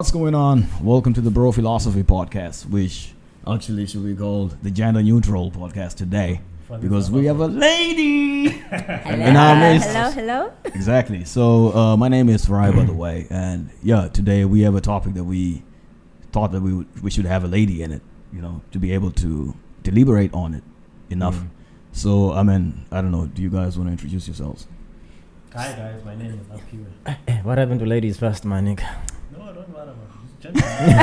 What's going on? Welcome to the Bro Philosophy Podcast, which actually should be called the Gender Neutral Podcast today, because we have a lady in our midst. Hello. Exactly. So my name is Farai, by the way, and today we have a topic that we thought that we should have a lady in it, to be able to deliberate on it enough. So I don't know. Do you guys want to introduce yourselves? Hi guys, my name is Akira. What happened to ladies first, my nigga? No, don't worry about it. Just gentlemen.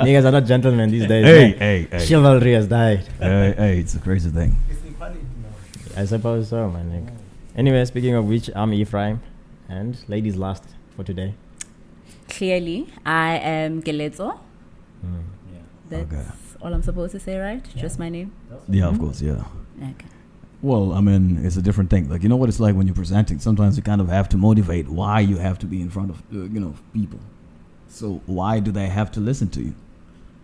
Niggas are not gentlemen these days. Hey. Chivalry has died. Hey, it's a crazy thing. It's equality now. I suppose so, my nigga. Anyway, speaking of which, I'm Ephraim, and ladies last for today. Clearly, I am Gelezo. Yeah. That's Okay. all I'm supposed to say, right? Yeah. Just my name. Yeah, of course, yeah. Okay. Well, it's a different thing. Like, you know what it's like when you're presenting? Sometimes you kind of have to motivate why you have to be in front of, people. So why do they have to listen to you,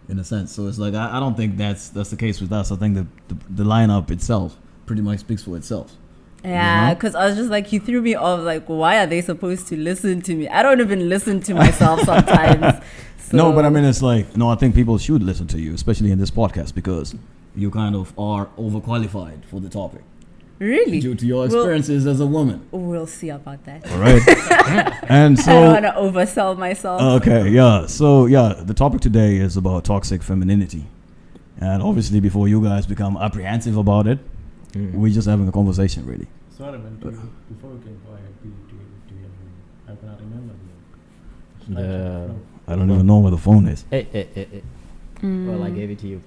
in a sense? So it's like, I don't think that's the case with us. I think that the lineup itself pretty much speaks for itself. Yeah, because I was just like, you threw me off. Like, why are they supposed to listen to me? I don't even listen to myself sometimes. So. No, but it's like, no, I think people should listen to you, especially in this podcast, because you kind of are overqualified for the topic. Really? Due to your experiences as a woman. We'll see about that. All right. And so I don't want to oversell myself. Okay, yeah. So, the topic today is about toxic femininity. And obviously, before you guys become apprehensive about it, we're just having a conversation, really. Sorry, man. Before we can go ahead, I cannot remember I don't even know where the phone is. Hey. Well, I gave it to you.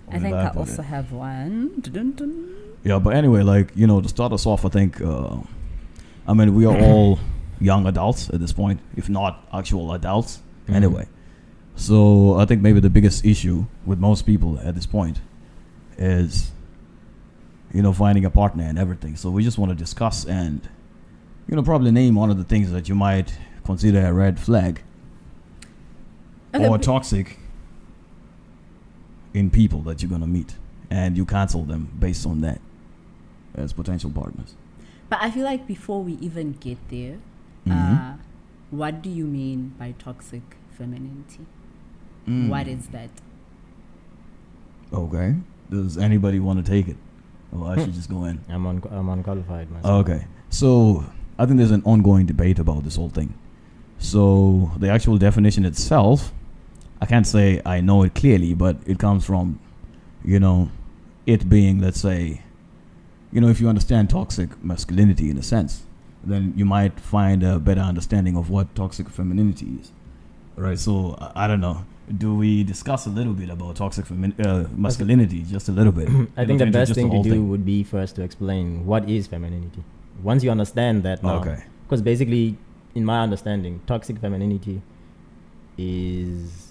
I think I also have one. Dun-dun-dun. Yeah, but anyway, to start us off, I think, we are all young adults at this point, if not actual adults, anyway. So I think maybe the biggest issue with most people at this point is, finding a partner and everything. So we just want to discuss and, probably name one of the things that you might consider a red flag or toxic in people that you're going to meet. And you cancel them based on that as potential partners. But I feel like before we even get there, what do you mean by toxic femininity? What is that? Okay. Does anybody want to take it? Or I should just go in? I'm unqualified myself. Okay. So I think there's an ongoing debate about this whole thing. So the actual definition itself, I can't say I know it clearly, but it comes from, it being, let's say, if you understand toxic masculinity in a sense, then you might find a better understanding of what toxic femininity is. Right? So, I don't know. Do we discuss a little bit about toxic masculinity, just a little bit? I think the best thing to do would be first to explain what is femininity. Once you understand that now, because basically, in my understanding, toxic femininity is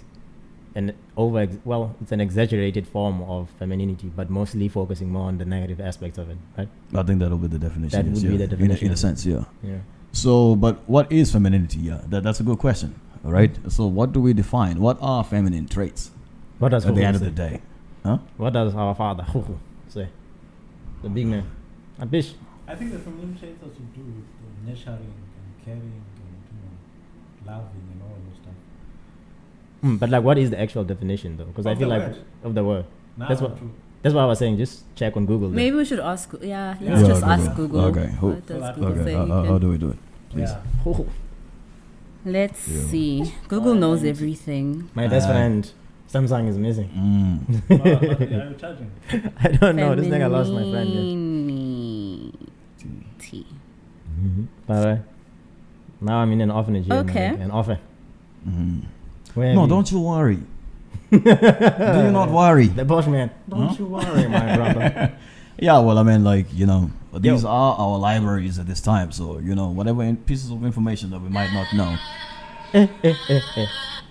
it's an exaggerated form of femininity, but mostly focusing more on the negative aspects of it, right? I think that'll be the definition. That would be the definition. In a sense, yeah. Yeah. So, but what is femininity? Yeah, that's a good question. All right. So, what do we define? What are feminine traits? What does at the end of the day? Huh? What does our father say? The big man. A bitch. I think the feminine traits has to do with nurturing and caring and loving and all those stuff. But what is the actual definition though? Because I feel of the word. That's why I was saying just check on Google. Maybe we should ask. Let's just ask Google. Okay. What does Google say? How do we do it? Please. Yeah. Let's see. Google knows everything. My best friend Samsung is missing. Are you charging? I don't know. This thing I lost my friend. T. Alright. Now I'm in an orphanage here. Okay. An orphan. No, don't you worry. Do you not worry? The boss man. Don't you worry, my brother. Yeah, well, these are our libraries at this time. So, whatever pieces of information that we might not know.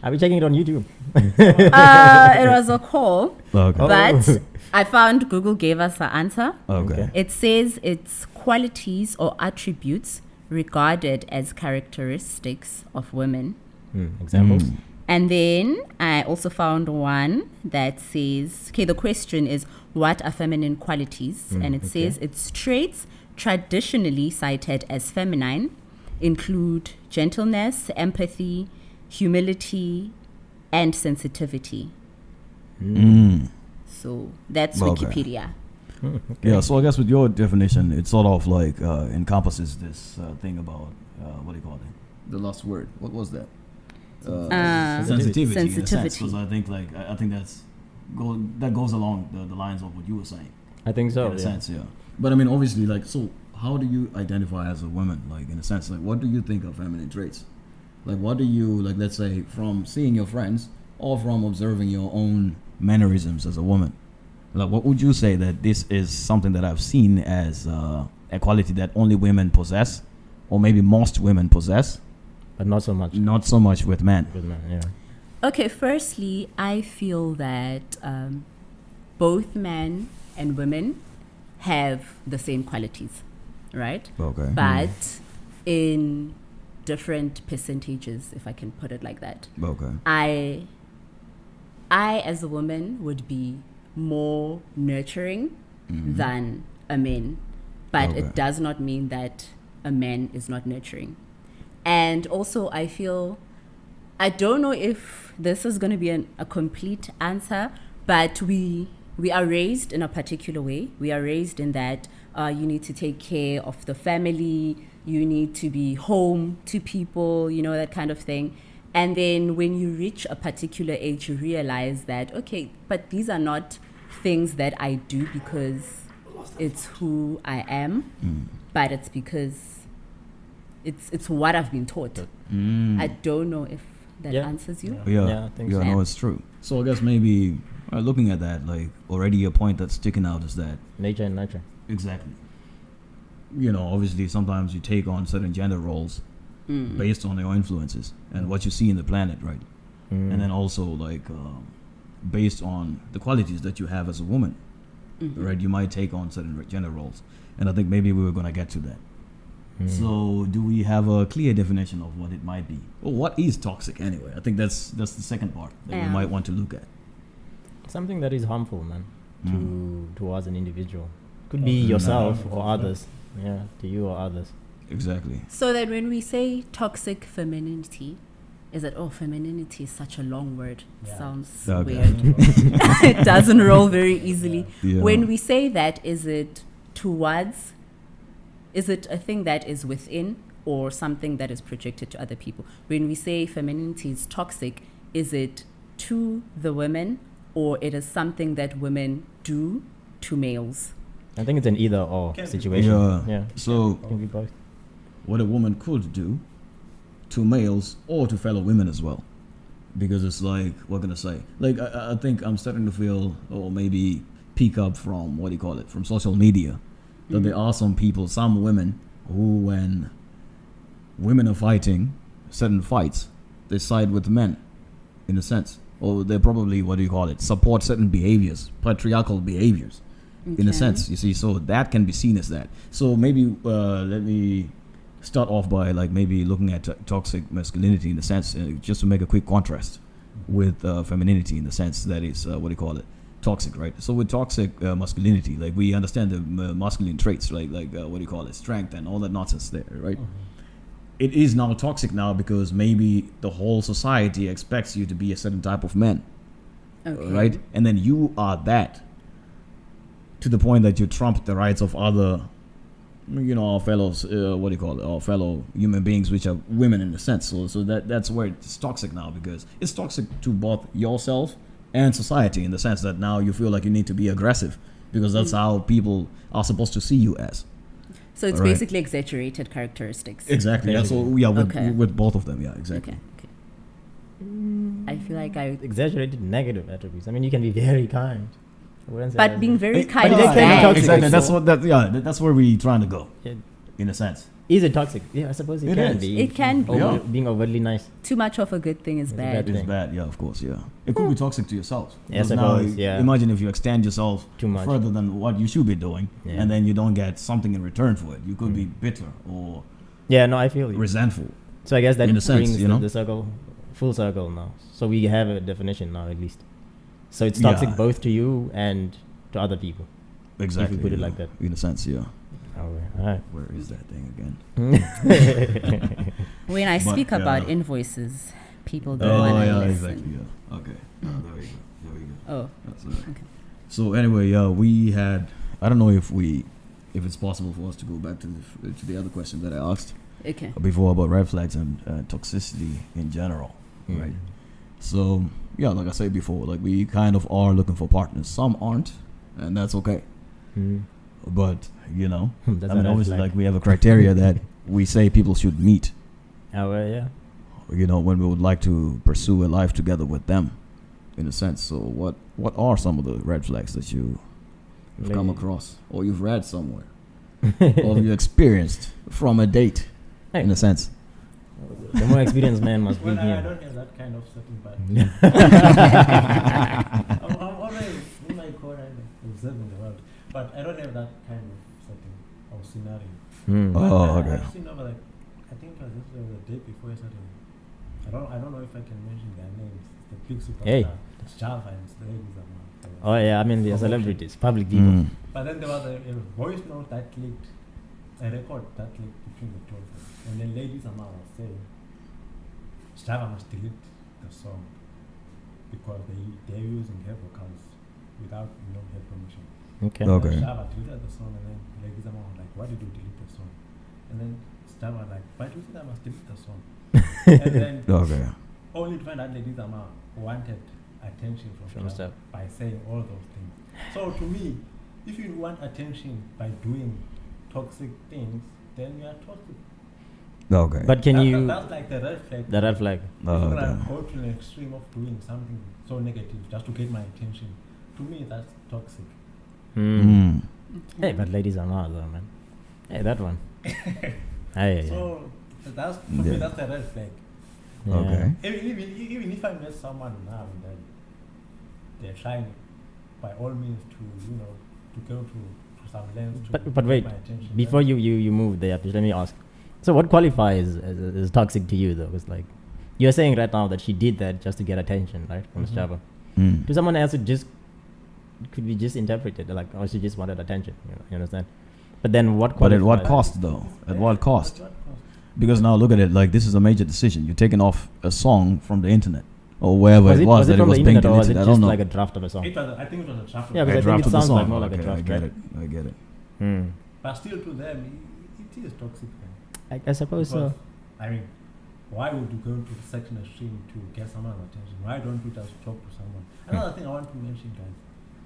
I'll be checking it on YouTube. It was a call, Okay. but I found Google gave us the answer. Okay. It says it's qualities or attributes regarded as characteristics of women. Examples? And then I also found one that says, the question is, what are feminine qualities? And it says it's traits traditionally cited as feminine include gentleness, empathy, humility, and sensitivity. So that's Wikipedia. Okay. Yeah, so I guess with your definition, it sort of like encompasses this thing about, what do you call it? The last word. What was that? Sensitivity. In a sense, because I think that goes along the lines of what you were saying. I think so. In a sense, yeah. But I mean, obviously, like, so how do you identify as a woman? Like, in a sense, like, what do you think are feminine traits? Like, what do you, like, let's say, from seeing your friends or from observing your own mannerisms as a woman? Like, what would you say that this is something that I've seen as a quality that only women possess, or maybe most women possess, but not so much. Not so much with men. With men, yeah. Okay, firstly, I feel that both men and women have the same qualities, right? Okay. But in different percentages, if I can put it like that. Okay. I as a woman would be more nurturing than a man, but it does not mean that a man is not nurturing. And also I feel, I don't know if this is going to be a complete answer, but we are raised in a particular way. We are raised in that you need to take care of the family, you need to be home to people, you know, that kind of thing. And then when you reach a particular age, you realize that, okay, but these are not things that I do because it's who I am, but it's because it's what I've been taught. I don't know if that answers you. Yeah, I think so. No, it's true. So I guess maybe looking at that, like, already a point that's sticking out is that nature and nurture. Exactly. You know, obviously sometimes you take on certain gender roles based on your influences and what you see in the planet, right? And then also like based on the qualities that you have as a woman, right? You might take on certain gender roles, and I think maybe we were going to get to that. So do we have a clear definition of what it might be? Well, what is toxic anyway? I think that's the second part that we might want to look at. Something that is harmful, man, towards an individual. Could be yourself or others. Yeah, to you or others. Exactly. So that when we say toxic femininity, is that, femininity is such a long word. Yeah. Sounds weird. It doesn't roll very easily. Yeah. When we say that, is it a thing that is within or something that is projected to other people? When we say femininity is toxic, is it to the women or it is something that women do to males? I think it's an either or situation. Yeah. So it can be both. What a woman could do to males or to fellow women as well. Because it's like, what can I say? Like, I think I'm starting to feel, or maybe peek up from, from social media, that there are some people, some women, who when women are fighting certain fights, they side with men, in a sense. Or they probably, support certain behaviors, patriarchal behaviors, in a sense, you see. So that can be seen as that. So maybe let me start off by maybe looking at toxic masculinity in the sense, just to make a quick contrast with femininity in the sense that is, toxic, right? So with toxic masculinity, we understand the masculine traits, strength and all that nonsense there, right? It is now toxic now because maybe the whole society expects you to be a certain type of man, right? And then you are that to the point that you trump the rights of other, our fellows, our fellow human beings, which are women in a sense. So that's where it's toxic now, because it's toxic to both yourself and society in the sense that now you feel like you need to be aggressive because that's how people are supposed to see you as. So it's basically exaggerated characteristics. Exactly. Yeah. So with both of them. Yeah. Exactly. Okay. I feel like exaggerated negative attributes. I mean, you can be very kind. But being very kind is bad. Exactly. That's where we're trying to go. In a sense. Is it toxic? Yeah, I suppose it can be. It can be. Being overly nice. Too much of a good thing is bad. It's bad, yeah, of course, yeah. It could be toxic to yourself. Yes, I suppose, yeah. Imagine if you extend yourself too much further than what you should be doing, and then you don't get something in return for it. You could be bitter or I feel you. Resentful. So I guess that brings the circle, full circle now. So we have a definition now at least. So it's toxic both to you and to other people. Exactly. If you put it like that. In a sense, yeah. Alright. Where is that thing again? When I speak about invoices, people don't want to listen. Exactly. Yeah. Okay. There we go. Oh. Okay. So anyway, we had. I don't know if it's possible for us to go back to the other question that I asked. Okay. Before about red flags and toxicity in general, right? So yeah, like I said before, like we kind of are looking for partners. Some aren't, and that's okay. But I mean, obviously, like we have a criteria that we say people should meet. Oh well, yeah. When we would like to pursue a life together with them, in a sense. So what are some of the red flags that you've come across, or you've read somewhere, or you experienced from a date, in a sense? The more experienced man must be I here. don't have that kind of setting, but I'm always in my corner observing the world, but I don't have that kind of setting or scenario. Okay. I've seen over like, I think it was the day before yesterday. I don't know if I can mention their names. The big superstar, Java and the ladies are. Oh yeah, I mean they're celebrities, public people. But then there was a voice note that leaked, a record that leaked between the two of them. And then Lady Zama was saying, Java must delete the song because they're using her vocals without her permission. Okay. Java deleted the song, and then Lady Zama was like, why did you delete the song? And then Java was like, why do you think I must delete the song? And then only to find out Lady Zama wanted attention from Java by saying all those things. So to me, if you want attention by doing toxic things, then you are toxic. Okay. But that's like the red flag. The red flag. Go to an extreme of doing something so negative just to get my attention. To me, that's toxic. Hey, but ladies are not though, man. Hey, that one. So that's for me, that's the red flag. Yeah. Okay. Even if I met someone now and then, they're trying by all means to go to some lengths to but wait, get my attention. Before you move there, let me ask. So what qualifies as toxic to you though? Because like you're saying right now that she did that just to get attention, right, from Java. To someone else, it could be just interpreted like, oh, she just wanted attention. You understand? But then what? But at what cost though? At what cost? Because now look at it, like this is a major decision. You're taking off a song from the internet or wherever it was that it was being deleted. I don't know. Like a draft of a song. I think it was a draft. Yeah, because I think it sounds like more like a draft. I get it. But still, to them, it is toxic. I suppose so. I mean, why would you go to such an extreme to get someone's attention? Why don't you just talk to someone? Another thing I want to mention, guys,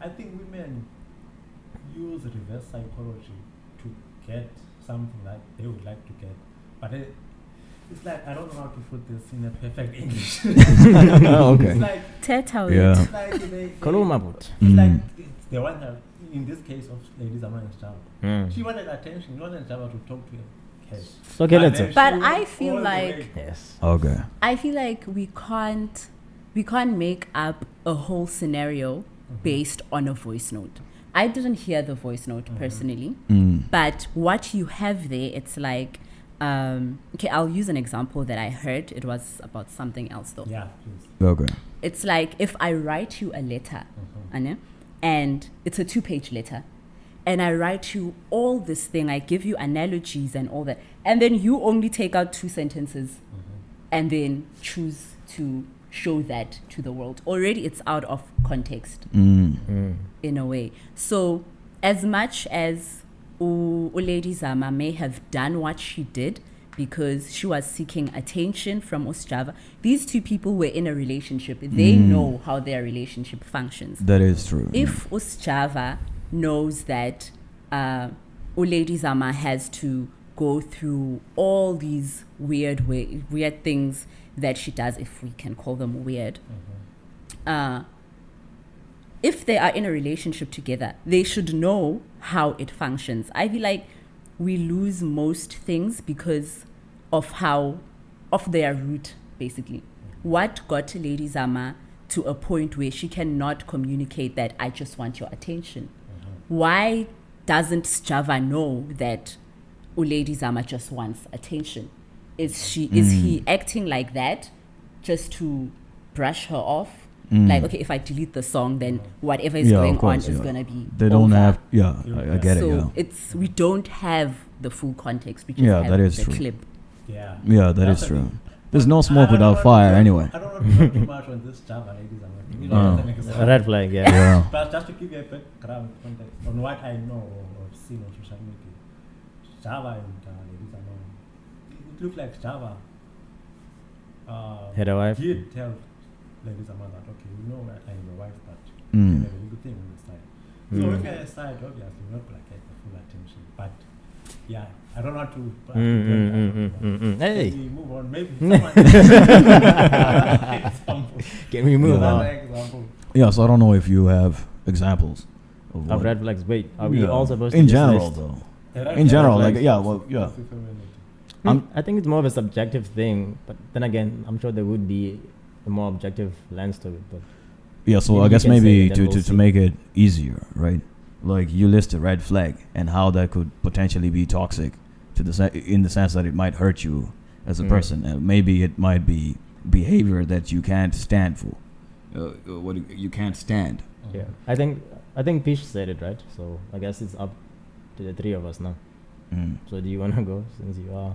I think women use reverse psychology to get something like they would like to get. But it's like, I don't know how to put this in a perfect English. Okay. It's like, it's like they want her, in this case of Lady Zama and Java. She wanted attention. She wanted Java to talk to her. So okay, let's say. But I feel like I feel like we can't make up a whole scenario based on a voice note. I didn't hear the voice note personally, but what you have there, it's like, okay, I'll use an example that I heard. It was about something else though. Yeah, please. Okay. It's like if I write you a letter, and it's a 2-page letter, and I write you all this thing, I give you analogies and all that, and then you only take out 2 sentences and then choose to show that to the world. Already it's out of context in a way. So as much as Lady Zama may have done what she did because she was seeking attention from Java, these 2 people were in a relationship. They know how their relationship functions. That is true. If Java knows that Lady Zama has to go through all these weird things that she does, if we can call them weird, if they are in a relationship together, they should know how it functions. I feel like we lose most things because of their root, basically. What got Lady Zama to a point where she cannot communicate that I just want your attention? Why doesn't Java know that Lady Zama just wants attention? Is he acting like that just to brush her off? Like, okay, if I delete the song, then whatever is going on is gonna be. They don't over. have. Yeah, I get it. So Yeah. it's we don't have the full context. We just have that is the true. clip. Yeah. Yeah, that is true. There's no smoke without fire, anyway. I don't want to talk too much on this Java ladies. A red flag, yeah. Yeah. But just to give you a background context on what I know or seen on social media, Java and ladies it looked like Java Had a wife? did tell ladies that, okay, you know that I'm your wife, but Mm. you have a good thing on the side. So if you're a side, obviously you're not going to get the full attention. But yeah, I don't want to. Hey. Can we move on? Maybe someone. Example. Can we move Another on? example. Yeah, so I don't know if you have examples of Of red flags. Wait, are we all supposed to in just general list? though? In general, like yeah. I think it's more of a subjective thing, but then again, I'm sure there would be a more objective lens to it. But Yeah, so maybe I you guess can say maybe it, then we'll to see. make it easier, right? Like you list a red flag and how that could potentially be toxic to in the sense that it might hurt you as a person. Maybe it might be behavior that you can't stand for. What you can't stand. yeah, I think Pish said it right. So I guess it's up to the three of us now. So do you want to go since you are?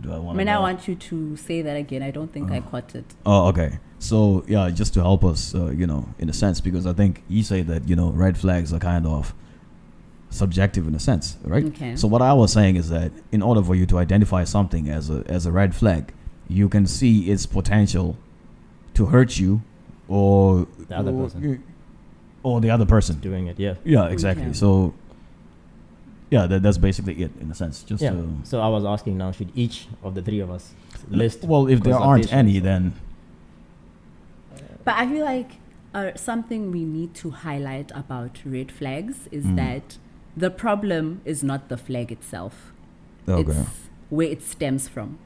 Do I I want? mean, I want you to say that again. I don't think I caught it. Oh, okay. So yeah, just to help us, in a sense, because I think you say that red flags are kind of subjective in a sense, right? Okay. So what I was saying is that in order for you to identify something as a red flag, you can see its potential to hurt you, or The other person. or the other person. Doing it, yeah. Yeah, exactly. Okay. So yeah, that's basically it in a sense. Just Yeah. So I was asking now, should each of the three of us list? well, if there aren't any, consultations? then But I feel like something we need to highlight about red flags is that the problem is not the flag itself. okay. It's where it stems from.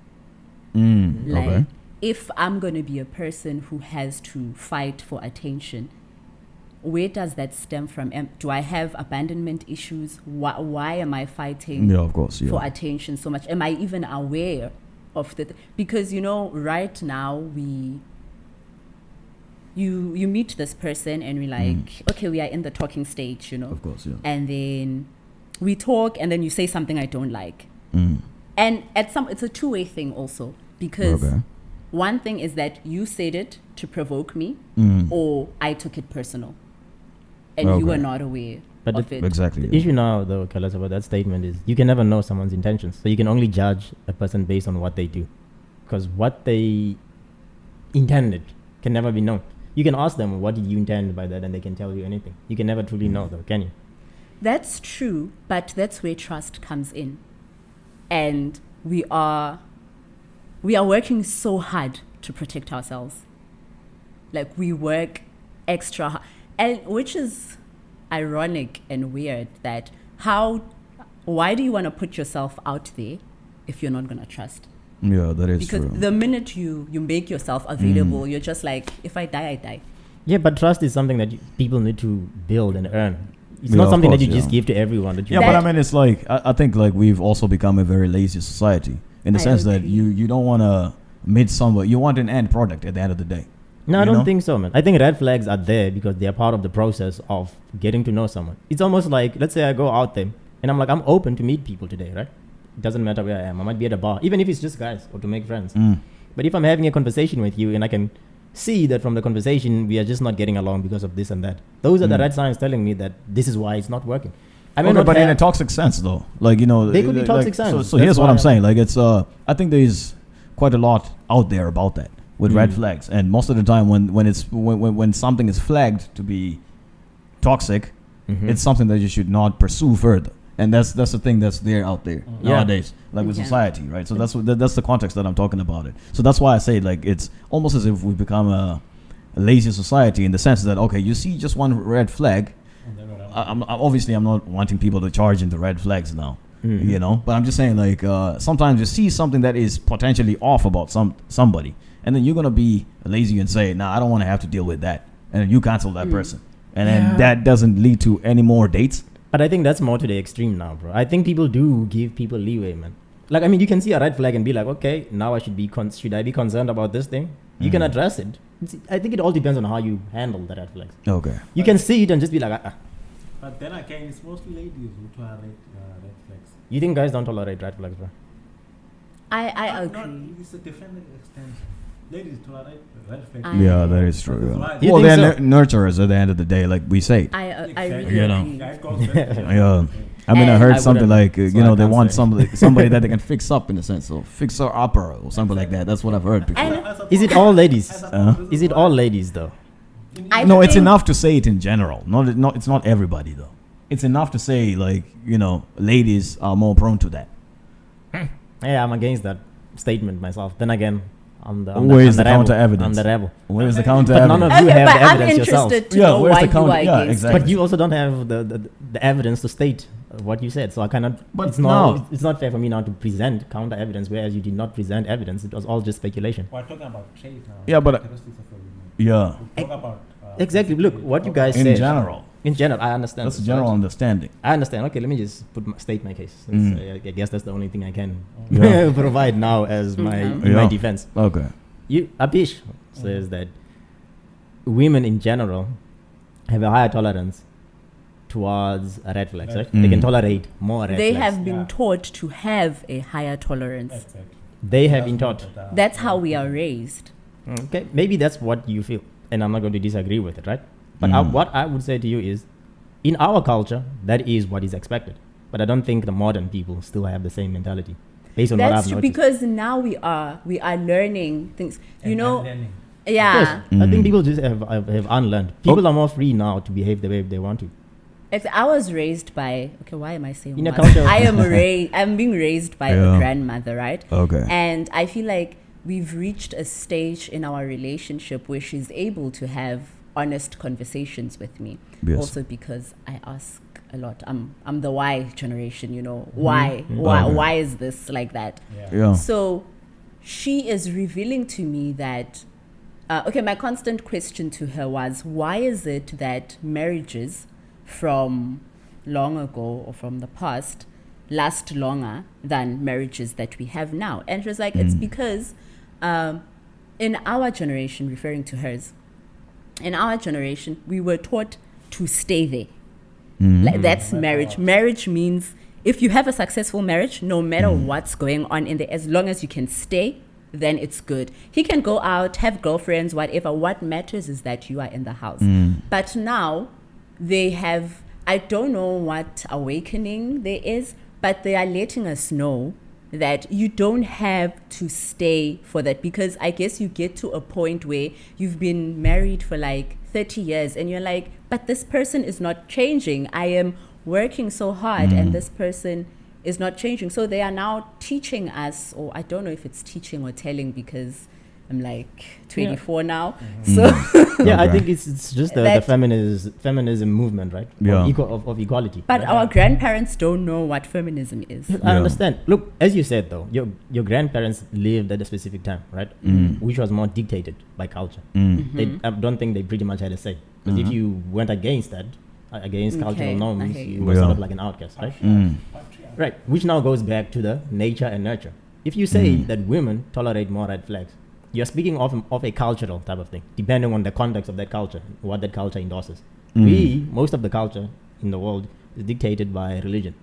Like, Okay. if I'm going to be a person who has to fight for attention, where does that stem from? Do I have abandonment issues? Why am I fighting Yeah, of course. Yeah. for attention so much? Am I even aware of the because right now you meet this person and we're like, okay, we are in the talking stage, Of course, yeah. and then we talk and then you say something I don't like. And it's a two-way thing also, because Okay. one thing is that you said it to provoke me, or I took it personal, and you Okay. were not aware But of it. Exactly. The issue now, though, Kalas, about that statement is you can never know someone's intentions. So you can only judge a person based on what they do. Because what they intended can never be known. You can ask them, what did you intend by that? And they can tell you anything. You can never truly know, though, can you? That's true, but that's where trust comes in. And we are working so hard to protect ourselves. Like, we work extra hard. And which is ironic and weird that why do you want to put yourself out there if you're not going to trust? Yeah, that is Because true. the minute you make yourself available, you're just like, if I die, I die. Yeah, but trust is something that people need to build and earn. It's Yeah, not of something that course, you just yeah. give to everyone. That you Yeah, but I That- mean, it's like I think like we've also become a very lazy society in the I sense that agree. you don't want to meet somebody. You want an end product at the end of the day. No, I You don't know? think so, man. I think red flags are there because they are part of the process of getting to know someone. It's almost like, let's say I go out there and I'm like, I'm open to meet people today, right? It doesn't matter where I am. I might be at a bar, even if it's just guys or to make friends. But if I'm having a conversation with you and I can see that from the conversation we are just not getting along because of this and that, those are the red signs telling me that this is why it's not working. I mean, Okay, but in a toxic sense, though, like They could be like- toxic So, signs. so That's here's what why I'm I'm- saying. Like it's I think there's quite a lot out there about that with red flags, and most of the time when something is flagged to be toxic, it's something that you should not pursue further. And that's the thing that's there out there Yeah. nowadays, like with Okay. society, right? So that's the context that I'm talking about it. So that's why I say like it's almost as if we've become a lazy society in the sense that okay, you see just one red flag. I'm obviously I'm not wanting people to charge into red flags now, but I'm just saying like sometimes you see something that is potentially off about somebody, and then you're gonna be lazy and say, "Nah, I don't want to have to deal with that," and then you cancel that person, and then that doesn't lead to any more dates. But I think that's more to the extreme now, bro. I think people do give people leeway, man. Like, I mean, you can see a red flag and be like, okay, now I should I be concerned about this thing? You can address it. I think it all depends on how you handle the red flags. Okay. You can see it and just be like, But then again, it's mostly ladies who tolerate red flags. You think guys don't tolerate red flags, bro? I Not- agree. It's a different extent. Ladies tolerate red flags. Yeah, that is true. That's Yeah. why- You Well, think they're so? nurturers at the end of the day, like we say. I really You know. agree. Yeah, it goes very well. Yeah. I mean, I And heard I something wouldn't- like, so I they can't want say. somebody that they can fix up in a sense, or fixer upper or something like that. That's what I've heard before. And Is it all ladies? Uh-huh. Is it all ladies though? I No, it's think- enough to say it in general. Not it's not everybody though. It's enough to say like, ladies are more prone to that. Yeah, I'm against that statement myself. Then again, I'm the Where's the rebel. counter evidence? I'm the rebel. Where's the counter But none evidence? of you have but the I'm evidence yourself. interested to Yeah, know where's why the you counter- are yeah, against exactly. But you also don't have the evidence to state what you said, so I cannot. But it's not. no. It's not fair for me now to present counter evidence, whereas you did not present evidence. It was all just speculation. We're talking about traits now. Yeah, but- characteristics of a woman. Yeah. We talk about, Exactly. Look, what you guys In said. general. In general, I understand. That's a this, general right? understanding. I understand. Okay, let me just state my case. Since, I guess that's the only thing I can Yeah. provide now as my Yeah. defense. Okay. Abish says that women in general have a higher tolerance towards red flags, right? They can tolerate more red They flags. have been taught to have a higher tolerance. Exactly. They have been taught. That's how we are raised. Okay, maybe that's what you feel, and I'm not going to disagree with it, right? But what I would say to you is, in our culture, that is what is expected. But I don't think the modern people still have the same mentality, based on what That's I've true, noticed. because now we are learning things. You And know, unlearning. yeah. Yes, I think people just have unlearned. People are more free now to behave the way they want to. I was raised by. Okay, why am I saying In a mother? culture- I'm being raised by Yeah. a grandmother, right? Okay. And I feel like we've reached a stage in our relationship where she's able to have honest conversations with me. Yes. Also because I ask a lot. I'm the why generation, Why? Why Okay. why is this like that? Yeah. So she is revealing to me that my constant question to her was, why is it that marriages from long ago or from the past last longer than marriages that we have now? And she was like, it's because in our generation, referring to hers, in our generation, we were taught to stay there. Like, that's marriage. Marriage means if you have a successful marriage, no matter what's going on in there, as long as you can stay, then it's good. He can go out, have girlfriends, whatever. What matters is that you are in the house. But now they have, I don't know what awakening there is, but they are letting us know that you don't have to stay for that, because I guess you get to a point where you've been married for like 30 years and you're like, but this person is not changing. I am working so hard and this person is not changing. So they are now teaching us, or I don't know if it's teaching or telling, because I'm like 24 now. So Yeah, I Okay. think it's just the That- feminism movement, right? Yeah. Of equality. but right? our grandparents don't know what feminism is. I understand. Look, as you said though, your grandparents lived at a specific time, right? Which was more dictated by culture. I don't think they pretty much had a say. Because if you went against that, against cultural Okay, norms, I hear you you. were sort Yeah. of like an outcast, right? Right. Which now goes back to the nature and nurture. If you say that women tolerate more red flags, you're speaking of a cultural type of thing, depending on the context of that culture, what that culture endorses. Most of the culture in the world is dictated by religion.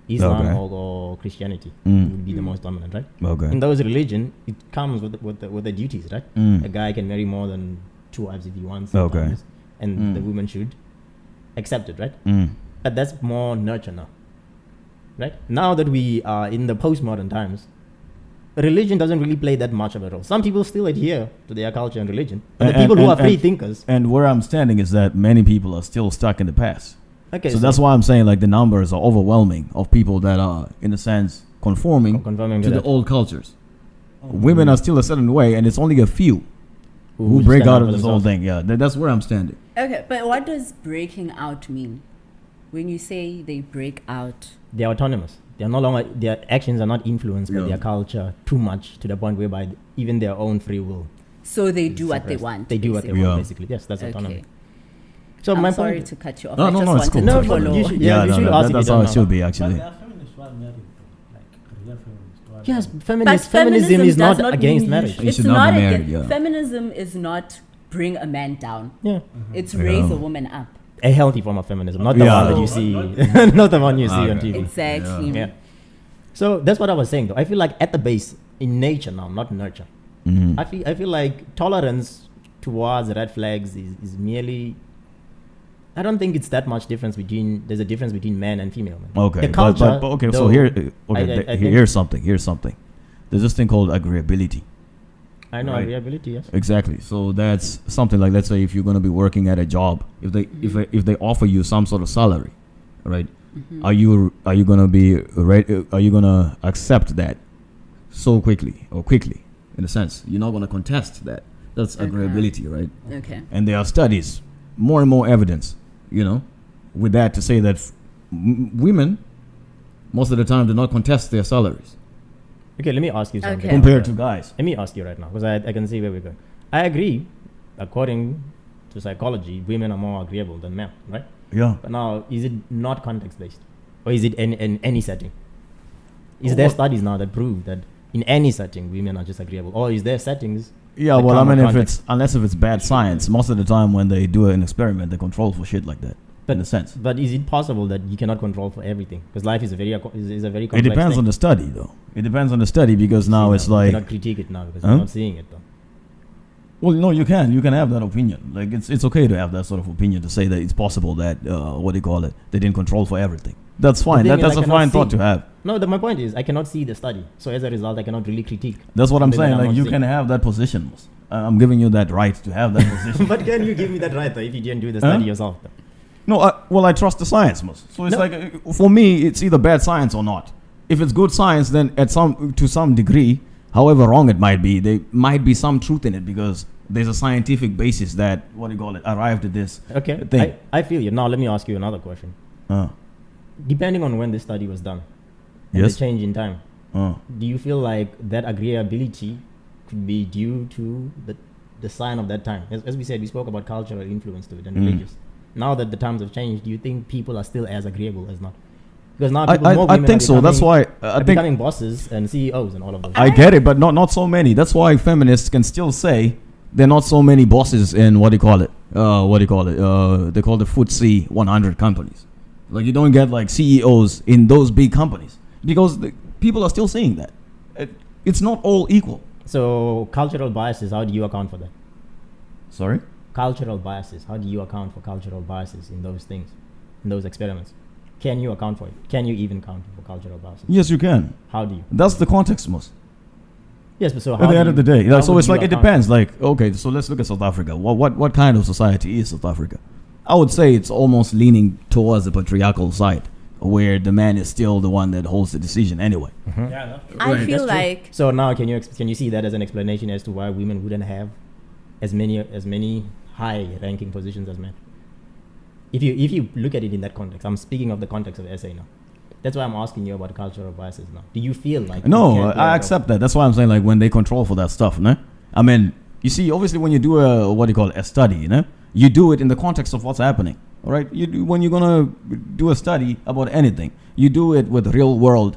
Islam Okay. or Christianity would be the most dominant, right? Okay. In those religion, it comes with the duties, right? A guy can marry more than 2 wives if he wants. Okay. sometimes, and the woman should accept it, right? But that's more nurture now, right? Now that we are in the postmodern times, religion doesn't really play that much of a role. Some people still adhere to their culture and religion, but the people who are free thinkers. And where I'm standing is that many people are still stuck in the past. Okay, So that's why I'm saying like the numbers are overwhelming of people that are, in a sense, conforming conforming to to the that. old cultures. Women are still a certain way, and it's only a few who just break stand out up of for this whole themselves. thing. Yeah, that's where I'm standing. Okay, but what does breaking out mean? When you say they break out, They are autonomous. They are no longer. Their actions are not influenced by Yeah. their culture too much to the point whereby even their own free will. so they is do what they suppressed. want. They do what they basically. Yeah. want, basically. Yes, that's autonomy. Okay. So I'm my sorry point. to cut you off. No, I no, just no, it's wanted cool. to follow. You should- Yeah, you no, should no, ask if that's you how don't it should know. be But actually. there are feminists who are married, though, like real feminists who are Yes, married. But feminism is does not against mean marriage. You It's should not not be married, against, yeah. Feminism feminism is not bring a man down. Yeah. It's raise a woman up. A healthy form of feminism, not the Yeah. one that you see, not the one you see on TV. Exactly. Yeah. So that's what I was saying, though. I feel like at the base, in nature now, not nurture. Mhm. I feel like tolerance towards red flags is merely. I don't think it's that much difference between. There's a difference between man and female. Man. Okay, The culture. but okay. though, So here, I think- here's something. Here's something. There's this thing called agreeability. I know Right. agreeability. Yes. Exactly. So that's something like, let's say, if you're going to be working at a job, if they offer you some sort of salary, right? Are you going to be are you going to accept that so quickly, in a sense? You're not going to contest that. That's Okay. agreeability, right? Okay. And there are studies, more and more evidence, with that to say that women most of the time do not contest their salaries Okay. Let me ask you something. Okay. compared to guys. Let me ask you right now, because I can see where we're going. I agree. According to psychology, women are more agreeable than men, right? Yeah. But now, is it not context based, or is it in any setting? Is there studies now that prove that in any setting women are just agreeable, or is there settings? Yeah, that well, I come mean, with context? unless if it's bad science, most of the time when they do an experiment, they control for shit like that. In a sense, But is it possible that you cannot control for everything? Because life is a very it complex depends thing. on the study, though. It depends on the study because now it's you like, cannot critique it now because Huh? you're not seeing it though. well, no, you can have that opinion. Like it's okay to have that sort of opinion to say that it's possible that what do you call it? They didn't control for everything. That's fine. thing is, That's I a cannot fine thought see. to have. No, my point is I cannot see the study, so as a result, I cannot really critique. That's what I'm something that saying. Like not you seeing. can have that position. I'm giving you that right to have that position. But can you give me that right though if you didn't do the Huh? study yourself? Though? No, I trust the science, most. So it's No. like for me, it's either bad science or not. If it's good science, then to some degree, however wrong it might be, there might be some truth in it because there's a scientific basis that arrived at this Okay, thing. I feel you. Now let me ask you another question. Depending on when the study was done, and Yes. the change in time, do you feel like that agreeability could be due to the sign of that time? As we said, we spoke about cultural influence to it and religious. Now that the times have changed, do you think people are still as agreeable as not? Because now more I women think so. That's why I think becoming bosses and CEOs and all of those. I get it, but not so many. That's why feminists can still say there are not so many bosses in they call it they call the FTSE 100 companies. Like you don't get like CEOs in those big companies because people are still saying that it's not all equal. So cultural biases, how do you account for that? Sorry. Cultural biases, how do you account for cultural biases in those things, in those experiments? Can you account for it? Can you even account for cultural biases? Yes, you can. How do you? That's the context, most. Yes, but so At the end of the day, how so would it's you like it account? depends. Like okay, so let's look at South Africa. What kind of society is South Africa? I would say it's almost leaning towards the patriarchal side, where the man is still the one that holds the decision anyway. Yeah, that's true. I Right, feel that's true. like So now, can you see that as an explanation as to why women wouldn't have as many high-ranking positions as men? If you look at it in that context, I'm speaking of the context of SA now. That's why I'm asking you about cultural biases now. Do you feel like No, you can play I a accept that. That's why I'm saying like when they control for that stuff, no? I mean, you see, obviously when you do a study, you do it in the context of what's happening, all right? When you're gonna do a study about anything, you do it with real world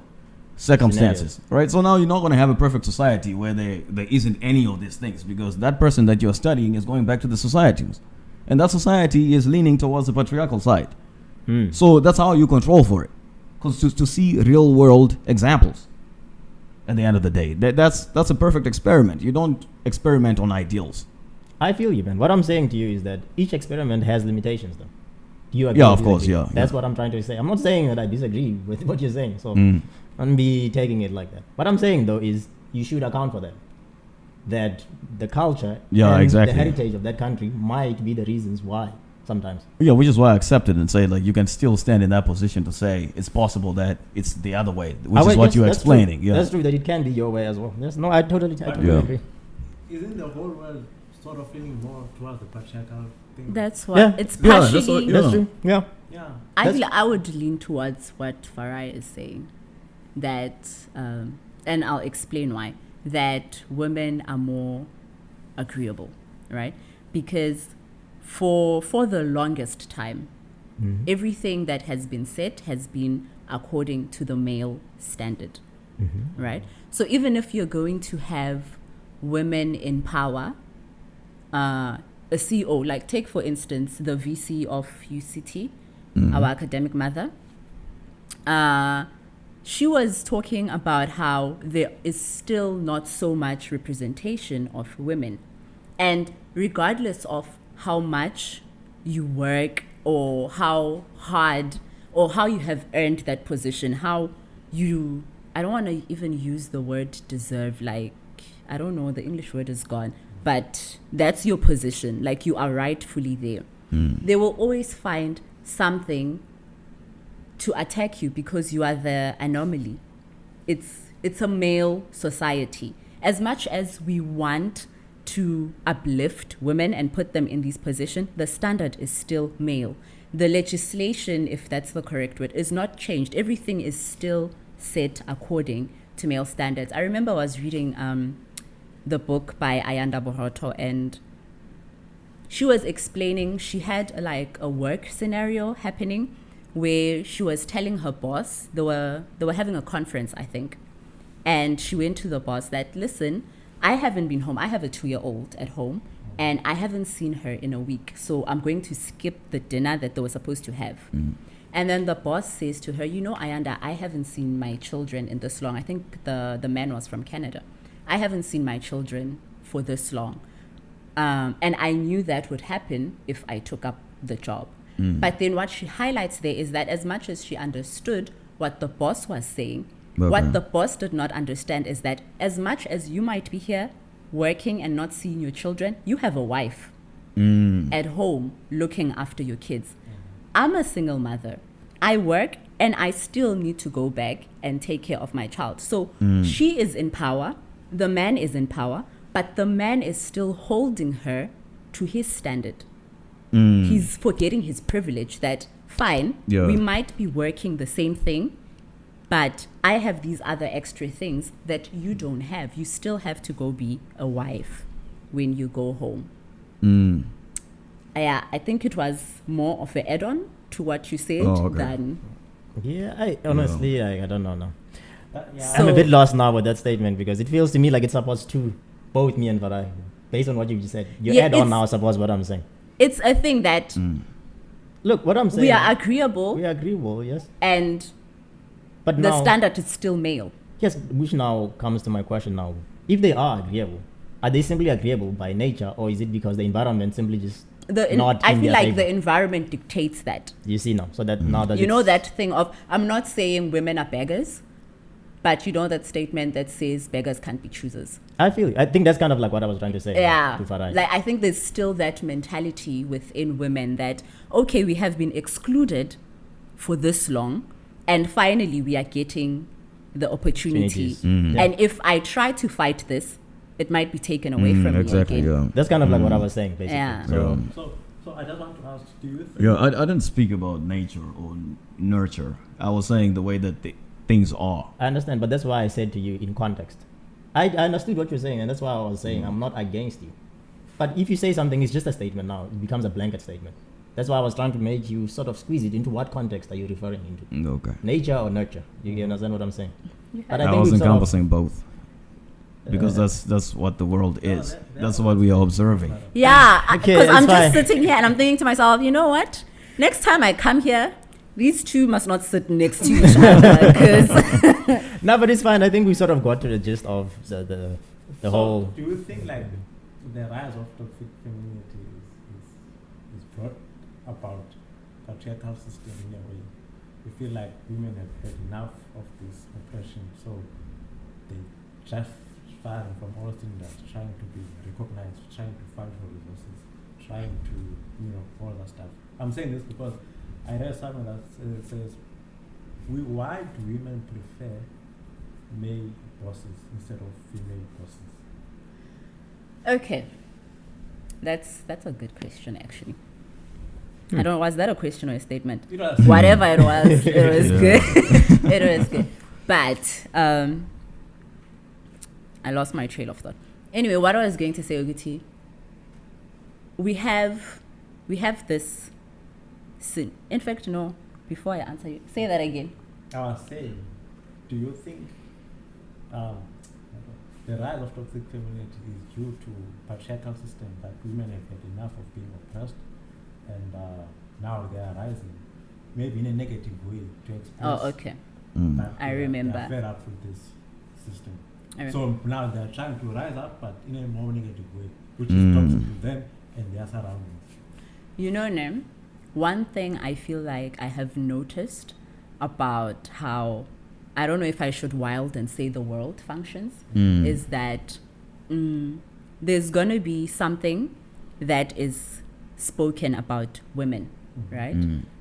circumstances, right? So now you're not gonna have a perfect society where there isn't any of these things because that person that you're studying is going back to the society, and that society is leaning towards the patriarchal side. role? So that's how you control for it, because to see real world examples. At the end of the day, that's a perfect experiment. You don't experiment on ideals. I feel you, man. What I'm saying to you is that each experiment has limitations, though. Do you agree? Yeah, or of course, disagree? yeah, That's yeah. what I'm trying to say. I'm not saying that I disagree with what you're saying, so Mm. don't be taking it like that. What I'm saying, though, is you should account for that. That the culture Yeah, and exactly. the heritage of that country might be the reasons why sometimes. Yeah, which is why I accept it and say like you can still stand in that position to say it's possible that it's the other way, which is what you're that's explaining. True. Yeah, That's true that it can be your way as well. No, I totally Yeah. agree. Isn't the whole world sort of feeling more towards the patriarchal thing? that's what Yeah. it's Yeah, that's partially. what- yeah. That's true. Yeah. Yeah. I That's- feel I would lean towards what Farai is saying, that, and I'll explain why. That women are more agreeable, right? Because for the longest time, Mhm. everything that has been said has been according to the male standard, Mhm. right? So even if you're going to have women in power, a CEO, like take for instance the VC of UCT, our academic mother. She was talking about how there is still not so much representation of women. And regardless of how much you work or how hard or how you have earned that position, how you, I don't want to even use the word deserve, like, I don't know, the English word is gone, but that's your position, like you are rightfully there. They will always find something to attack you because you are the anomaly. It's a male society. As much as we want to uplift women and put them in these positions, the standard is still male. The legislation, if that's the correct word, is not changed. Everything is still set according to male standards. I remember I was reading the book by Ayanda Bohoto, and she was explaining, she had like a work scenario happening where she was telling her boss, they were having a conference, I think, and she went to the boss that, listen, I haven't been home. I have a 2-year-old at home, and I haven't seen her in a week, so I'm going to skip the dinner that they were supposed to have. And then the boss says to her, you know, Ayanda, I haven't seen my children in this long. I think the man was from Canada. I haven't seen my children for this long. And I knew that would happen if I took up the job. But then what she highlights there is that as much as she understood what the boss was saying, what the boss did not understand is that as much as you might be here working and not seeing your children, you have a wife at home looking after your kids. I'm a single mother. I work and I still need to go back and take care of my child. So she is in power, the man is in power, but the man is still holding her to his standard. He's forgetting his privilege that, fine, we might be working the same thing, but I have these other extra things that you don't have. You still have to go be a wife when you go home. Yeah, I think it was more of an add-on to what you said than... Yeah, I honestly, I don't know now. I'm a bit lost now with that statement because it feels to me like it's supposed to, both me and Varai, based on what you just said. Your add-on now supports what I'm saying. It's a thing that... Look, what I'm saying... We are agreeable. We are agreeable, yes. But the standard is still male. Yes, which now comes to my question now. If they are agreeable, are they simply agreeable by nature, or is it because the environment simply just I feel like the environment dictates that. You see now, so that now that you know that thing of, I'm not saying women are beggars, but you know that statement that says beggars can't be choosers. I think that's kind of like what I was trying to say. Yeah, like I think there's still that mentality within women that, okay, we have been excluded for this long, and finally we are getting the opportunity. And if I try to fight this, it might be taken away from me again. Yeah. That's kind of like what I was saying, basically. Yeah. So I just want to ask, do you think... Yeah, I didn't speak about nature or nurture. I was saying the way that things are. I understand, but that's why I said to you in context. I understood what you're saying, and that's why I was saying I'm not against you. But if you say something, it's just a statement now. It becomes a blanket statement. That's why I was trying to make you sort of squeeze it into what context are you referring into. Okay. Nature or nurture? You understand what I'm saying? But I was encompassing both. Because that's what the world is. That's what we are observing. Yeah, because Okay, I'm just fine. sitting here and I'm thinking to myself, you know what? Next time I come here, these two must not sit next to each other. Because No, but it's fine. I think we sort of got to the gist of the whole... Do you think like the rise of toxic femininity is brought about patriarchal system in a way? You feel like women have had enough of this oppression, so they just firing from all cylinders, trying to be recognized, trying to fight for resources, trying to, all that stuff. I'm saying this because I read something that says, why do women prefer male bosses instead of female bosses? okay, that's a good question actually. I don't know, was that a question or a statement? It was. Whatever it was, it was Yeah. good. It was good. But I lost my trail of thought. Anyway, what I was going to say, Oguti, we have this sin. In fact, no, before I answer you, say that again. I was saying, do you think the rise of toxic femininity is due to patriarchal system that women have had enough of being oppressed, and now they are rising, maybe in a negative way, to express. Oh, okay. That I remember. They are fed up with this system. I So now they are trying to rise up, but in a more negative way, which is toxic to them and their surroundings. You know, Nem, one thing I feel like I have noticed about how, I don't know if I should wild and say the world functions, is that there's going to be something that is spoken about women, right?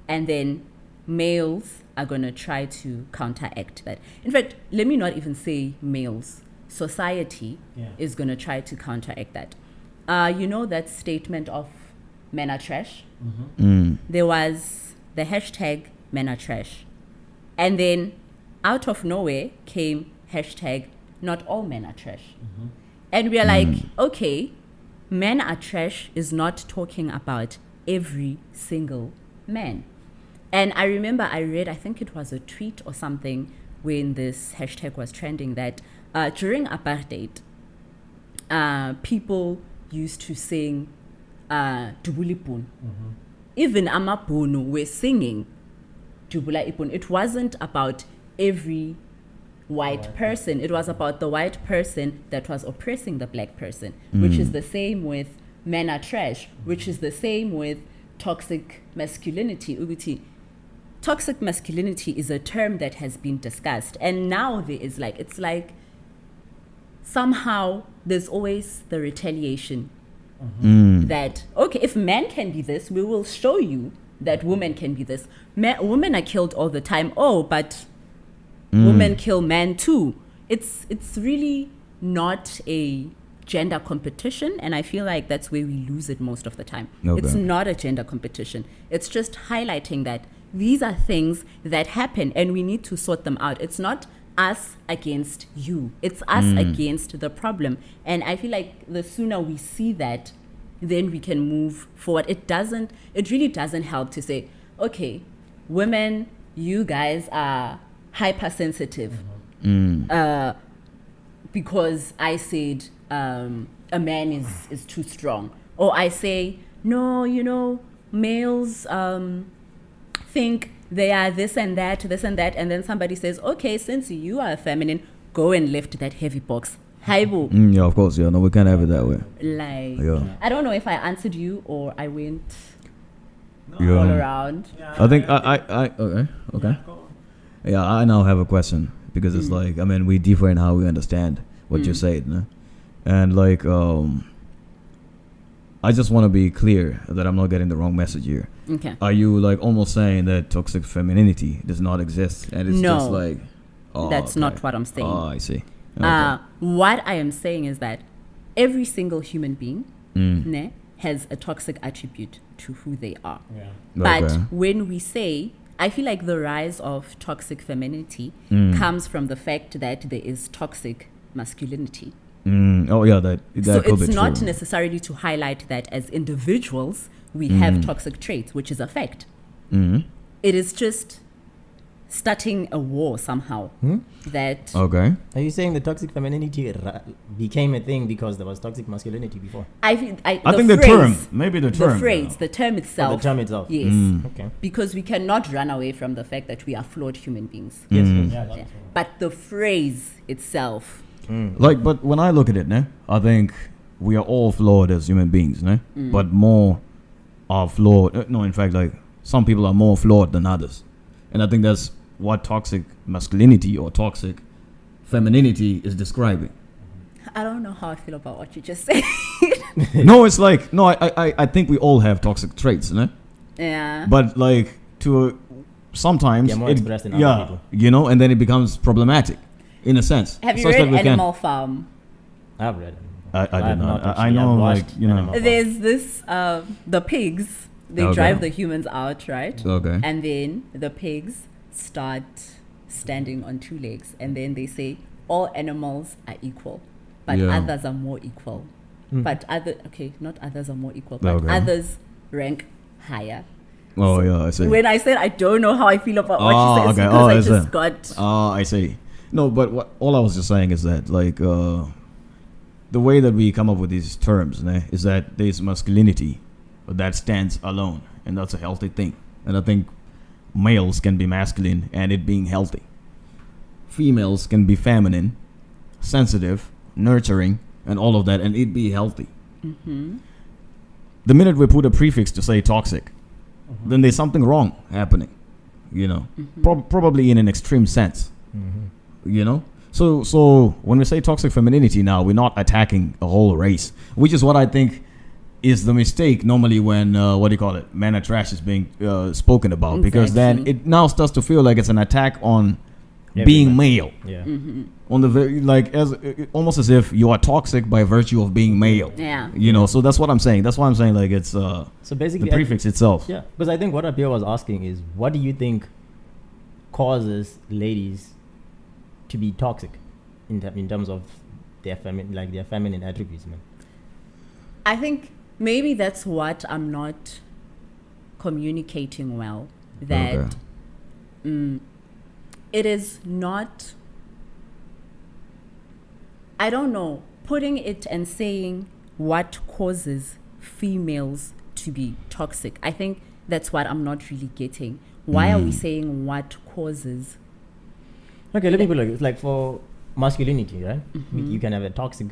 And then males are going to try to counteract that. In fact, let me not even say males. Society is going to try to counteract that. You know that statement of men are trash? There was the hashtag men are trash. And then out of nowhere came hashtag not all men are trash. And we are like, okay, men are trash is not talking about every single man. And I remember I read, I think it was a tweet or something when this hashtag was trending, that during apartheid, people used to sing Dubula Ipon. Even Amapunu were singing Dubula Ipon. It wasn't about every white person. It was about the white person that was oppressing the black person, which is the same with men are trash, which is the same with toxic masculinity. Uguti. Toxic masculinity is a term that has been discussed, and now there is like, it's like somehow there's always the retaliation that, okay, if men can be this, we will show you that women can be this. Women are killed all the time. Oh, but women kill men too. It's really not a gender competition, and I feel like that's where we lose it most of the time. Okay. It's not a gender competition. It's just highlighting that these are things that happen and we need to sort them out. It's not us against you. It's us against the problem. And I feel like the sooner we see that, then we can move forward. It really doesn't help to say, okay, women, you guys are hypersensitive because I said a man is too strong. Or I say, no, you know, males think they are this and that, and then somebody says, okay, since you are feminine, go and lift that heavy box. Haibo. Yeah, of course. Yeah, no, we can't have it that way. Like, I don't know if I answered you or I went all around. I think okay. Yeah, I now have a question because it's like, I mean, we differ in how we understand what you said, no? And like, I just want to be clear that I'm not getting the wrong message here. Okay. Are you like almost saying that toxic femininity does not exist and it's just like... that's not what I'm saying. Oh, I see. Okay. What I am saying is that every single human being has a toxic attribute to who they are. Yeah. But when we say, I feel like the rise of toxic femininity comes from the fact that there is toxic masculinity. Oh yeah, that so could be it's not true. necessarily to highlight that as individuals we have toxic traits, which is a fact. It is just starting a war somehow. That okay. Are you saying the toxic femininity became a thing because there was toxic masculinity before? I think the term, maybe the term. The phrase, the term itself. Oh, the term itself. Yes. Okay. Because we cannot run away from the fact that we are flawed human beings. Yeah. But the phrase itself. Like, but when I look at it, I think we are all flawed as human beings, but more are flawed. No, in fact, like some people are more flawed than others, and I think that's what toxic masculinity or toxic femininity is describing. I don't know how I feel about what you just said. No, it's like I think we all have toxic traits, Yeah. But like sometimes more expressed in other people. You know, and then it becomes problematic. In a sense. Have you read Animal Farm? I've read it. I did not. I know, like, you know. There's this, the pigs, they drive the humans out, right? Okay. And then the pigs start standing on two legs. And then they say, all animals are equal, but others are more equal. But not others are more equal, but others rank higher. Oh, so yeah, I see. When I said I don't know how I feel about what she says, because I just got... Oh, I see. No, but all I was just saying is that, like, the way that we come up with these terms is that there's masculinity that stands alone, and that's a healthy thing. And I think males can be masculine and it being healthy. Females can be feminine, sensitive, nurturing, and all of that, and it be healthy. Mm-hmm. The minute we put a prefix to say toxic, then there's something wrong happening, probably in an extreme sense, So when we say toxic femininity now, we're not attacking a whole race, which is what I think is the mistake normally when, men are trash is being spoken about, because then it now starts to feel like it's an attack on being male. Yeah. Mm-hmm. On the very, almost as if you are toxic by virtue of being male. Yeah. So that's what I'm saying. That's why I'm saying it's so basically the prefix itself. Yeah, because I think what Apia was asking is, what do you think causes ladies to be toxic in terms of their feminine attributes, man? I think maybe that's what I'm not communicating well. That it is not, I don't know, putting it and saying what causes females to be toxic. I think that's what I'm not really getting. Why are we saying what causes? Okay, let me put it like for masculinity, right? You can have a toxic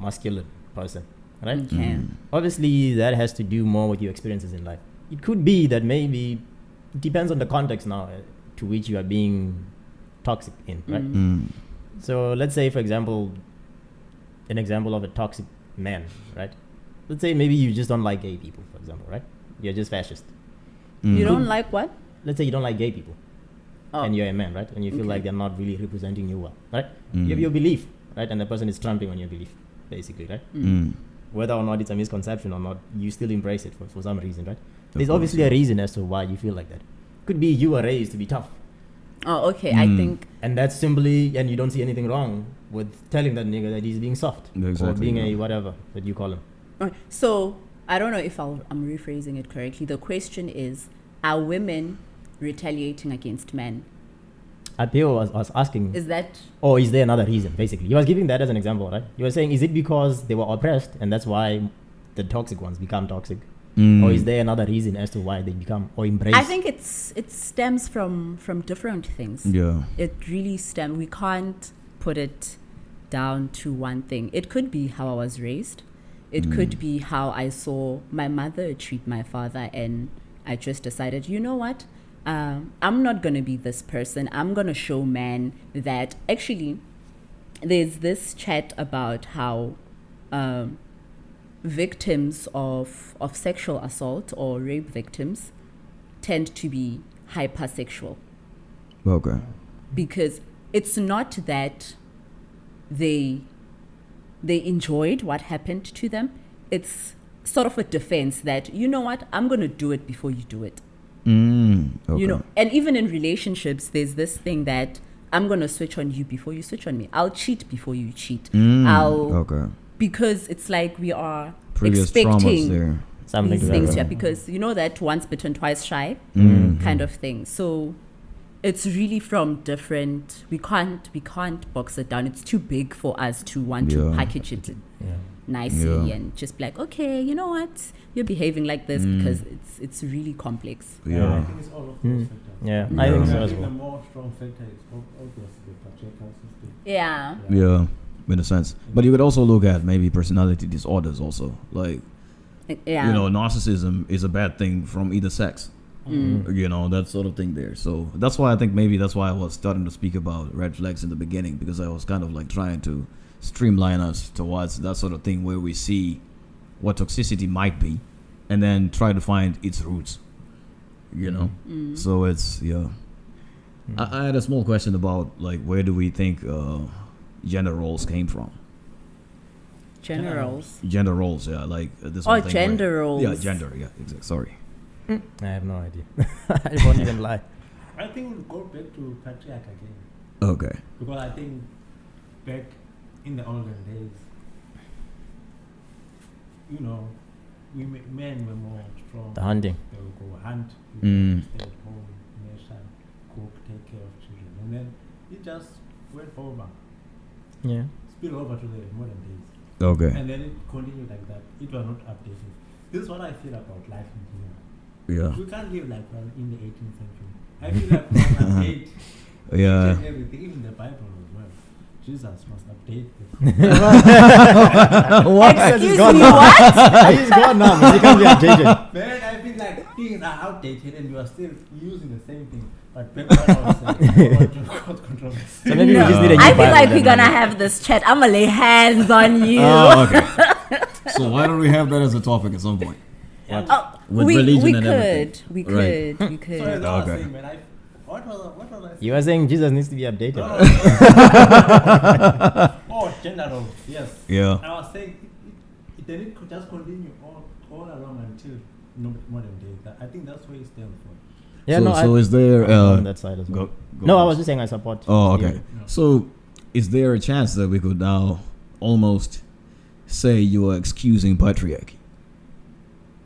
masculine person, right? Okay. Obviously, that has to do more with your experiences in life. It could be that maybe it depends on the context now to which you are being toxic in, right? So let's say, for example, an example of a toxic man, right? Let's say maybe you just don't like gay people, for example, right? You're just fascist. You don't like what? Let's say you don't like gay people. And you're a man, right? And you feel like they're not really representing you well, right? You have your belief, right? And the person is trampling on your belief, basically, right? Whether or not it's a misconception or not, you still embrace it for some reason, right? There's obviously a reason as to why you feel like that. Could be you were raised to be tough. Oh, okay. I think. And that's simply, and you don't see anything wrong with telling that nigga that he's being soft. Or being a whatever that you call him. So, I don't know if I'm rephrasing it correctly. The question is, are women retaliating against men? Apio was asking, is that, or is there another reason? Basically, he was giving that as an example, right? You were saying, is it because they were oppressed and that's why the toxic ones become toxic, or is there another reason as to why they become or embrace? I think it stems from different things. Yeah, it really stems. We can't put it down to one thing. It could be how I was raised. It could be how I saw my mother treat my father, and I just decided, you know what? I'm not going to be this person. I'm going to show men that actually there's this chat about how victims of sexual assault or rape victims tend to be hypersexual. Okay. Because it's not that they enjoyed what happened to them. It's sort of a defense that, you know what, I'm going to do it before you do it. Okay. And even in relationships, there's this thing that I'm going to switch on you before you switch on me. I'll cheat before you cheat. Because it's like we are previous expecting there. Something these things, because you know that once bitten, twice shy kind of thing. So it's really from different, we can't box it down. It's too big for us to want to package it nicely and just be like, okay, you know what, you're behaving like this, because it's really complex. I think it's all of those factors. I think so as The well. more strong factor is obviously the patriarchal system. Yeah. In a sense. But you could also look at maybe personality disorders also. Like, narcissism is a bad thing from either sex. That sort of thing there. So that's why I think maybe that's why I was starting to speak about red flags in the beginning, because I was kind of like trying to streamline us towards that sort of thing where we see what toxicity might be and then try to find its roots. So it's I had a small question about like where do we think gender roles came from? Gender roles, like this. Oh, gender roles. Yeah, gender. Yeah, exactly. Sorry. I have no idea. I won't even lie. I think we'll go back to patriarch again. Okay. Because I think back in the olden days, men were more strong. The hunting. They would go hunt, stay at home, nation, cook, take care of children. And then it just went over. Yeah. Spill over to the modern days. Okay. And then it continued like that. It was not updated. This is what I feel about life in general. Yeah. We can't live like we're in the 18th century. I feel like we must update each Yeah. and everything, even the Bible as well. Jesus must update the What? Excuse gone me, now. what? He's gone now, man. He can't be updated. Man, I feel like things are outdated and you are still using the same thing. But back when I was cause controversy. So maybe No. we just need a new I feel Bible like then, we're gonna man. have this chat. I'm gonna lay hands on you. Oh, okay. So why don't we have that as a topic at some point? Oh, With we religion and could, everything. we Right. could, we So could. as I was Okay. saying, man, what was I saying? You are saying Jesus needs to be updated. Oh, gender roles, yes. Yeah. I was saying then it could just continue all along until modern day. I think that's where it stands for. Yeah, so, no, so is there I'm on that side as well. go No, I first. was just saying I support. Oh, okay. you. Yeah. So, is there a chance that we could now almost say you are excusing patriarchy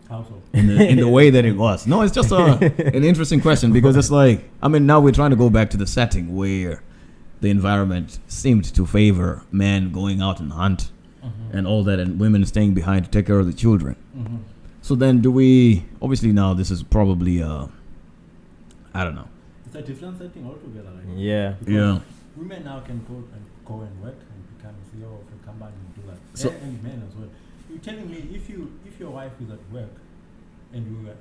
How so? in the way that it was? No, it's just an interesting question because it's like, I mean, now we're trying to go back to the setting where the environment seemed to favor men going out and hunt and all that, and women staying behind to take care of the children. So then, do we? Obviously, now this is probably I don't know. It's a different setting altogether. Right? Yeah. Because Yeah. women now can go and work and become CEO of a company and do that. So- And men as well. You're telling me if your wife is at work and you are at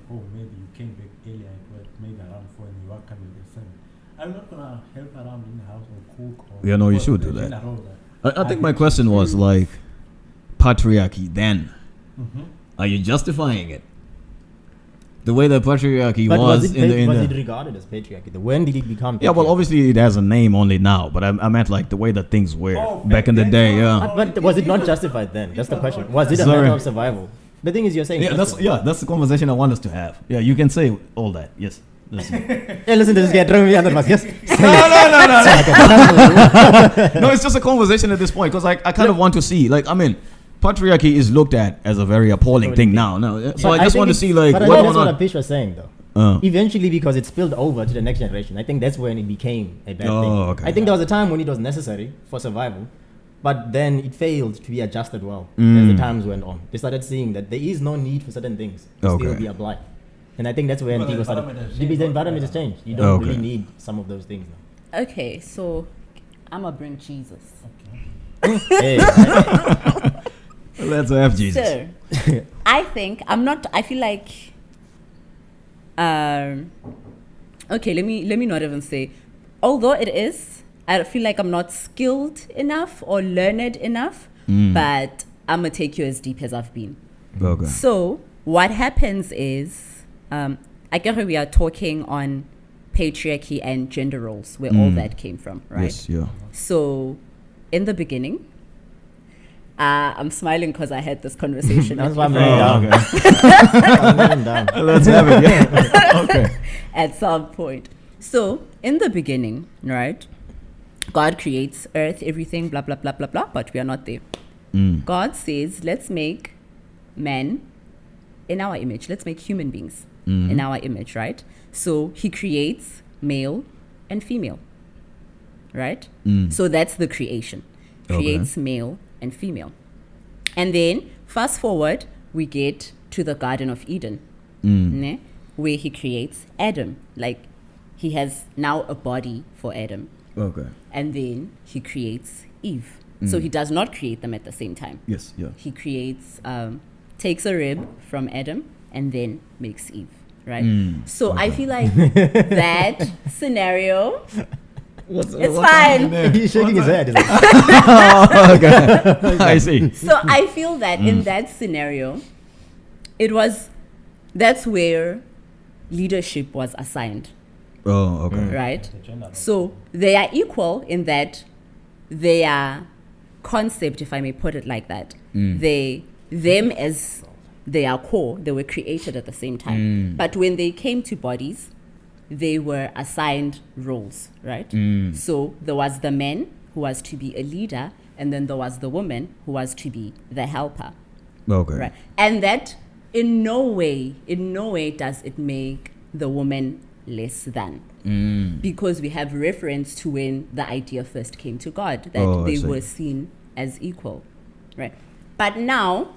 home, maybe you came back earlier at work, maybe around 4 and you are coming at 7. I'm not gonna help around in the house or cook or. Yeah, no, you or should do the that. gender role that I think my question was like, patriarchy. Then, Mhm. are you justifying it? The way that patriarchy But was was in the it regarded as patriarchy? When did it become? yeah, well, patriarchy? obviously it has a name only now, but I meant like the way that things were Oh, back in the back day. then, Yeah, But was it not justified then? That's the question. Was it a Sorry. matter of survival? The thing is, you're saying. that's the conversation I want us to have. Yeah, you can say all that. Yes. Listen. Hey, listen to this guy throwing me under the bus. Yes. No, it's just a conversation at this point because I kind of want to see, like, I mean, patriarchy is looked at as a very appalling thing now. No, so But I just think want to it's- see like But I whether think or that's not. what Apish was saying, though. Uh, Eventually, because it spilled over to the next generation, I think that's when it became a bad Oh, thing. okay. I think there was a time when it was necessary for survival, but then it failed to be adjusted well as Mm. the times went on. They started seeing that there is no need for certain things to still Okay. be applied. And I think that's when Well, the people started. environment has The changed environment has altogether. changed. You don't Okay. really need some of those things now. Okay, so I'm gonna bring Jesus. Hey, let's have Jesus. So, I think I feel like. Okay, let me not even say. Although it is, I feel like I'm not skilled enough or learned enough, but I'm gonna take you as deep as I've been. Okay. So what happens is, I guess we are talking on patriarchy and gender roles, where all that came from, right? Yes. Yeah. So, in the beginning, I'm smiling because I had this conversation that's with why I'm you laying Oh, down. okay. I'm laying down. Let's have it. Yeah. Okay. at some point. So, in the beginning, right, God creates earth, everything, blah, blah, blah, blah, blah, but we are not there. God says, let's make men in our image. Let's make human beings in our image, right? So, he creates male and female, right? So, that's the creation. Creates male and female. And then, fast forward, we get to the Garden of Eden, ne, where he creates Adam. Like, he has now a body for Adam. Okay. And then he creates Eve. So he does not create them at the same time. Yes. Yeah. He creates, takes a rib from Adam and then makes Eve, right? So I feel like that scenario, it's fine. He's shaking his head. He's like, Oh, okay. I see. So I feel that in that scenario, that's where leadership was assigned, Oh, okay. right? The gender role. So they are equal in that their concept, if I may put it like that, them as their core, they were created at the same time. But when they came to bodies, they were assigned roles, right? So there was the man who was to be a leader, and then there was the woman who was to be the helper, Okay. right? And that in no way does it make the woman less than. Because we have reference to when the idea first came to God, that Oh, I they see. were seen as equal. Right. But now,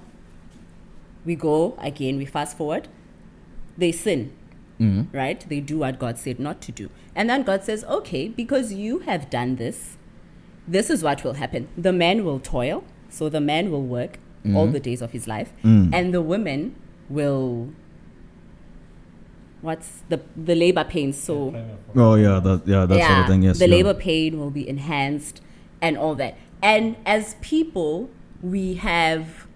we go again, we fast forward, they sin, right? They do what God said not to do. And then God says, okay, because you have done this, this is what will happen. The man will toil, so the man will work all the days of his life, and the women will, what's the labor pains? So, that sort of thing, yes. The labor pain will be enhanced and all that. And as people, we have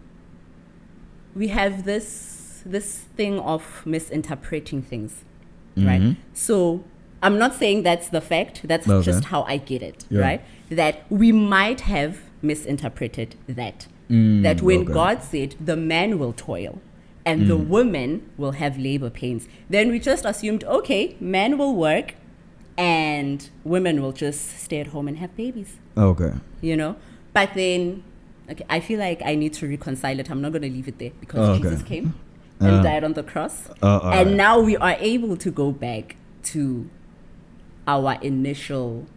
this thing of misinterpreting things, right? So I'm not saying that's the fact. That's just how I get it, right? That we might have misinterpreted that. That when God said the man will toil and the woman will have labor pains, then we just assumed, okay, men will work and women will just stay at home and have babies. Okay. You know? But then, okay, I feel like I need to reconcile it. I'm not going to leave it there because Jesus came and died on the cross. And now we are able to go back to our initial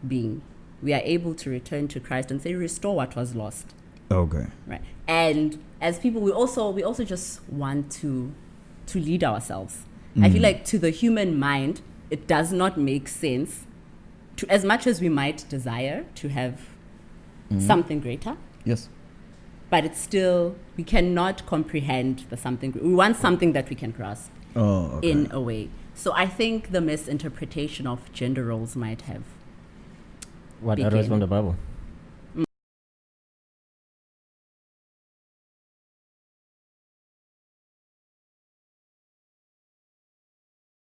being. We are able to return to Christ and say, restore what was lost. Okay. Right. And as people, we also just want to lead ourselves. I feel like to the human mind, it does not make sense to, as much as we might desire to have something greater. Yes. But it's still, we cannot comprehend the something. We want something that we can grasp in a way. So I think the misinterpretation of gender roles might have. What others from the Bible?